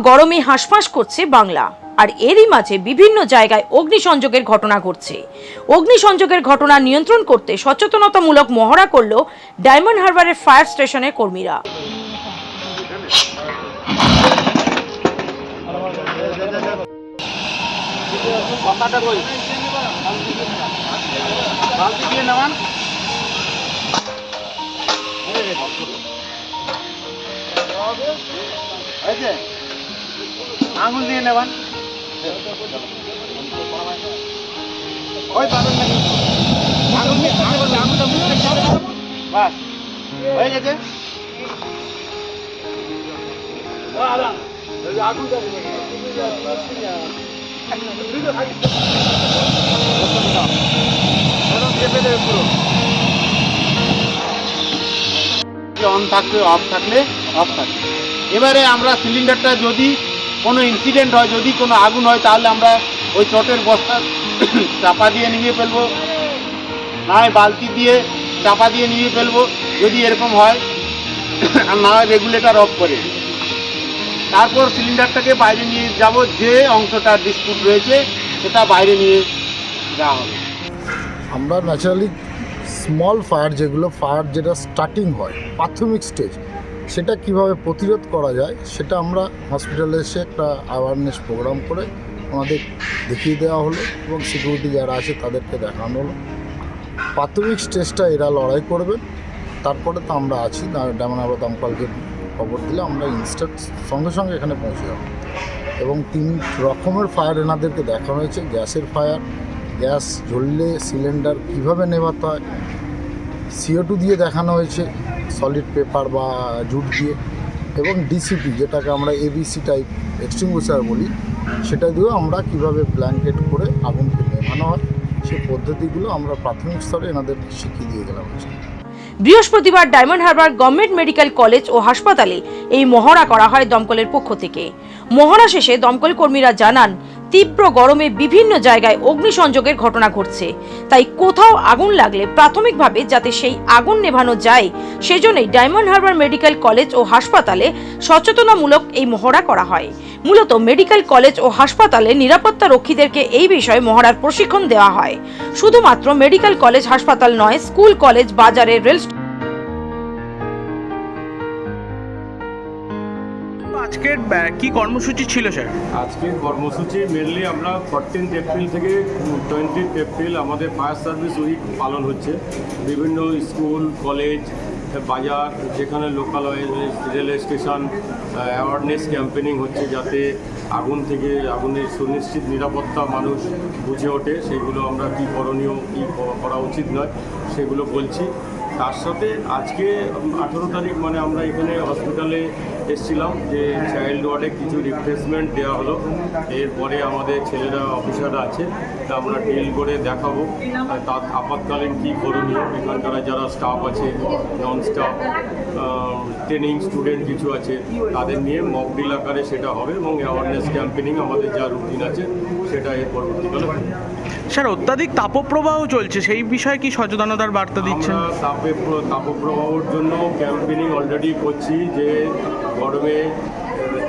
গরমে হাঁসফাঁস করছে বাংলা, আর এরই মাঝে বিভিন্ন জায়গায় অগ্নিসংযোগের ঘটনা ঘটছে। অগ্নিসংযোগের ঘটনা নিয়ন্ত্রণ করতে সচেতনতামূলক মহড়া করল ডায়মন্ড হারবারের ফায়ার স্টেশনের কর্মীরা। আঙুল দিয়ে নেবেন, ওই পাবেন নাকি আঙুল দিয়ে আঙুলটা মুখে বাস হয়ে গেছে। অন থাকবে, অফ থাকলে অফ থাকবে। এবারে আমরা সিলিন্ডারটা যদি কোনো ইনসিডেন্ট হয়, যদি কোনো আগুন হয়, তাহলে আমরা ওই চটের বস্তা চাপা দিয়ে নিয়ে ফেলবো, না হয় বালতি দিয়ে চাপা দিয়ে নিয়ে ফেলবো যদি এরকম হয়, আর না হয় রেগুলেটর অফ করে তারপর সিলিন্ডারটাকে বাইরে নিয়ে যাব। যে অংশটা ডিসপুট রয়েছে সেটা বাইরে নিয়ে যাওয়া হবে। আমরা ন্যাচারালি স্মল ফায়ার, যেটা স্টার্টিং হয় প্রাথমিক স্টেজ, সেটা কিভাবে প্রতিরোধ করা যায় সেটা আমরা হসপিটালে এসে একটা অ্যাওয়ারনেস প্রোগ্রাম করে আমাদের দেখিয়ে দেওয়া হলো এবং সিকিউরিটি যারা আছে তাদেরকে দেখানো হলো। প্রাথমিক স্টেজটা এরা লড়াই করবেন, তারপরে তো আমরা আছি। যেমন আমরা দমকলকে খবর দিলে আমরা ইনস্ট্যান্ট সঙ্গে সঙ্গে এখানে পৌঁছে যাব। এবং 3 রকমের ফায়ার এনাদেরকে দেখানো হয়েছে। গ্যাসের ফায়ার, গ্যাস জ্বললে সিলিন্ডার কীভাবে নেভাতে হয়, CO2 দিয়ে দেখানো হয়েছে, সলিড পেপার বা জুট দিয়ে, এবং ডিসিপি যেটাকে আমরা ABC টাইপ এক্সটিংগুইশার বলি, সেটা দিয়েও আমরা কিভাবে ব্ল্যাঙ্কেট করে আগুনকে নেভানো হয় সেই পদ্ধতিগুলো আমরা প্রাথমিক স্তরে এনাদের শিখিয়ে দিয়ে গেলাম। বৃহস্পতিবার Diamond Harbour government medical college ও হাসপাতালে এই মহড়া করা হয় দমকলের পক্ষ থেকে। মহড়া শেষে দমকল কর্মীরা জানান, তীব্র গরমে বিভিন্ন জায়গায় অগ্নিসংযোগের ঘটনা ঘটছে, তাই কোথাও আগুন লাগলে প্রাথমিকভাবে যাতে সেই আগুন নেভানো যায় সেজন্যই ডায়মন্ড হারবার মেডিকেল কলেজ ও হাসপাতালে সচেতনামূলক এই মহড়া করা হয়। মূলত মেডিকেল কলেজ ও হাসপাতালে নিরাপত্তা রক্ষীদেরকে এই বিষয়ে মহড়ার প্রশিক্ষণ দেওয়া হয়। শুধুমাত্র মেডিকেল কলেজ হাসপাতাল নয়, স্কুল, কলেজ, বাজারে, রেল। আজকের কি কর্মসূচি ছিল স্যার? আজকের কর্মসূচি মেনলি আমরা 14 এপ্রিল থেকে 20 এপ্রিল আমাদের ফায়ার সার্ভিস উইক পালন হচ্ছে। বিভিন্ন স্কুল, কলেজ, বাজার, যেখানে local railway station awareness campaigning হচ্ছে, যাতে আগুন থেকে আগুনের সুনিশ্চিত নিরাপত্তা মানুষ বুঝে ওঠে। সেগুলো আমরা কী করণীয়, কী করা উচিত নয় সেগুলো বলছি। তার সাথে আজকে 18 তারিখ মানে আমরা এখানে হসপিটালে এসেছিলাম, যে চাইল্ড ওয়ার্ডে কিছু রিফ্রেশমেন্ট দেওয়া হলো। এরপরে আমাদের ছেলেরা অফিসাররা আছে, তা আমরা ডিল করে দেখাবো তার আপাতকালীন কী করণীয়। এখানকার যারা স্টাফ আছে, নন স্টাফ, ট্রেনিং স্টুডেন্ট কিছু আছে, তাদের নিয়ে মক ডিল আকারে সেটা হবে, এবং অ্যাওয়ারনেস ক্যাম্পেনিং আমাদের যা রুটিন আছে সেটা এর পরবর্তীকালে হবে। স্যার, অত্যাধিক তাপপ্রবাহ চলছে, সেই বিষয়ে কি সচেতনতার বার্তা দিচ্ছেন? তাপপ্রবাহের জন্য ক্যাম্পেনিং অলরেডি করছি, যে গরমে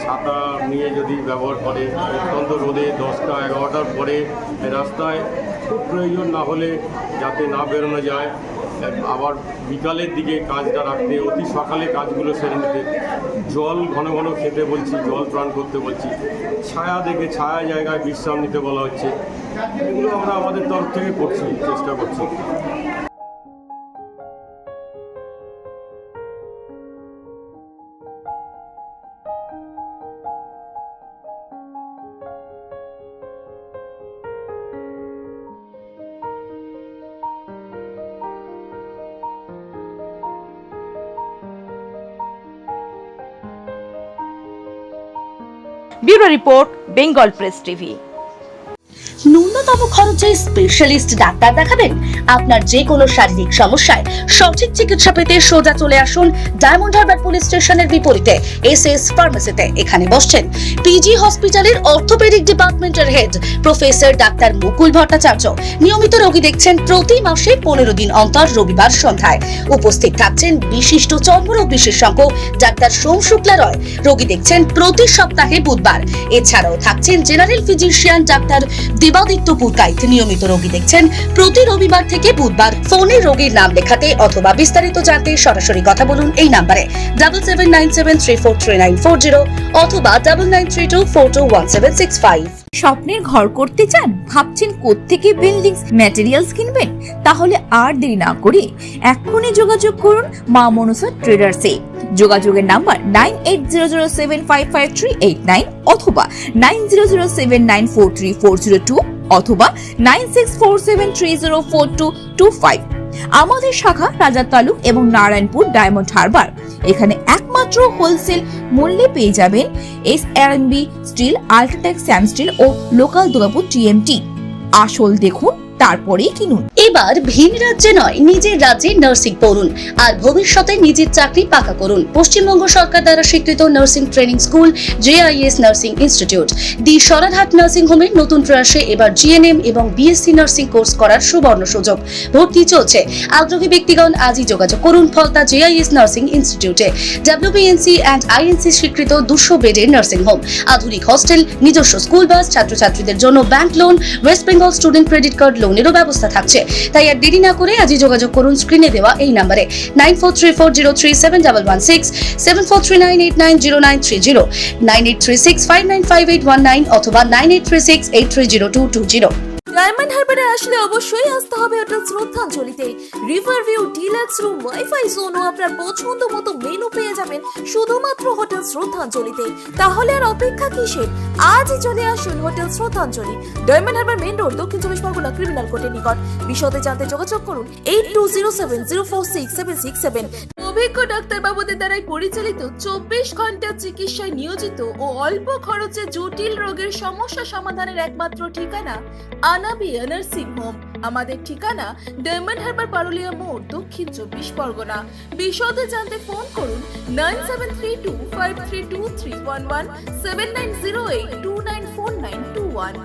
ছাতা নিয়ে যদি ব্যবহার করে, অত্যন্ত রোদে 10টা 11টার পরে রাস্তায় খুব প্রয়োজন না হলে যাতে না বেরোনো যায়, আবার বিকালের দিকে কাজটা রাখতে, অতি সকালে কাজগুলো সেরে নিতে, জল ঘন ঘন খেতে বলছি, জল পান করতে বলছি, ছায়া দেখে ছায়া জায়গায় বিশ্রাম নিতে বলা হচ্ছে। এগুলো আমরা আমাদের তরফ থেকে করছি, চেষ্টা করছি। Bureau report, Bengal press TV. ন্যূনতম খরচে স্পেশালিস্ট ডাক্তার দেখাবেন? আপনার যে কোনো শারীরিক সমস্যায় সঠিক চিকিৎসা পেতে সোজা চলে আসুন ডায়মন্ড হারবার পুলিশ স্টেশনের বিপরীতে এসএস ফার্মেসিতে। এখানে বসছেন পিজি হসপিটালের অর্থোপেডিক ডিপার্টমেন্টের হেড প্রফেসর ডাক্তার মুকুল ভট্টাচার্য। নিয়মিত রোগী দেখছেন প্রতি মাসে 15 দিন অন্তর রবিবার সন্ধ্যায়। উপস্থিত থাকছেন বিশিষ্ট চর্মরোগ বিশেষজ্ঞ ডাক্তার সোম শুক্লা রয়। রোগী দেখছেন প্রতি সপ্তাহে বুধবার। এছাড়াও থাকছেন general physician doctor Debaditya Purkait. নিয়মিত রোগী দেখছেন প্রতি রবিবার থেকে বুধবার। ফোনে রোগীর নাম লেখাতে অথবা বিস্তারিত জানতে সরাসরি কথা বলুন এই নম্বরে 7797343940 অথবা 9932421765। স্বপ্নের ঘর করতে চান? ভাবছেন কোত্থেকে বিল্ডিংস ম্যাটেরিয়ালস কিনবেন? তাহলে আর দেরি না করে এক্ষুনি যোগাযোগ করুন মা মনসা ট্রেডার্সে। যোগাযোগের নাম্বার 9800755389 অথবা 9007943402 অথবা 9647304225। আমাদের শাখা রাজা তালুক এবং নারায়ণপুর ডায়মন্ড হারবার। এখানে একমাত্র হোলসেল মূল্যে পেয়ে যাবেন SRMB steel, UltraTech Shyam steel ও লোকাল দুর্গাপুর টিএমটি। আসল দেখুন তারপরেই কিনুন। এবার ভিন রাজ্যে নয়, নিজের রাজ্যে নার্সিং পড়ুন আর ভবিষ্যতে নিজের চাকরি পাকা করুন। পশ্চিমবঙ্গ সরকার দ্বারা স্বীকৃত nursing training school JIS nursing institute the Sararhat nursing হোমের নতুন প্রয়াসে এবার GNM এবং BSc নার্সিং কোর্স করার সুবর্ণ সুযোগ। ভর্তি চলছে। আগ্রহী ব্যক্তিগণ আজই যোগাযোগ করুন ফলতা JIS নার্সিং ইনস্টিটিউটে। WBNC অ্যান্ড INC স্বীকৃত 200 বেডের নার্সিং হোম, আধুনিক হস্টেল, নিজস্ব স্কুল বাস, ছাত্রছাত্রীদের জন্য bank loan, West Bengal student credit card লোনেরও ব্যবস্থা থাকছে। তাই আর দেরি না করে আজই যোগাযোগ করুন স্ক্রিনে দেওয়া এই নম্বরে 9434037116, 7439890930, 9836595819 অথবা 9836830220। ডায়মন্ড হারবারে আসলে অবশ্যই আসতে হবে হোটেল শ্রদ্ধাঞ্জলিতে। River view, deluxe room, wifi zone ও আপনার পছন্দ মতো মেনু পেয়ে যাবেন শুধুমাত্র হোটেল শ্রদ্ধাঞ্জলিতে। তাহলে আর অপেক্ষা কিসের? আজই চলে আসুন হোটেল শ্রদ্ধাঞ্জলি, ডায়মন্ড হারবার মেইন রোড, দক্ষিণ চব্বিশ পরগনা, ক্রিমিনাল কোর্টের নিকট। বিশদে জানতে যোগাযোগ করুন 8207046767। অভিজ্ঞ ডাক্তার বাবুদের দ্বারাই পরিচালিত 24 ঘন্টা চিকিৎসায় নিয়োজিত ও অল্প খরচে জটিল রোগের সমস্যা সমাধানের একমাত্র ঠিকানা আনাবিয়া নার্সিং হোম। আমাদের ঠিকানা ডায়মন্ড হারবার পারুলিয়া মোড়, দক্ষিণ চব্বিশ পরগনা। বিশদে জানতে ফোন করুন 9732532311, 7908294921।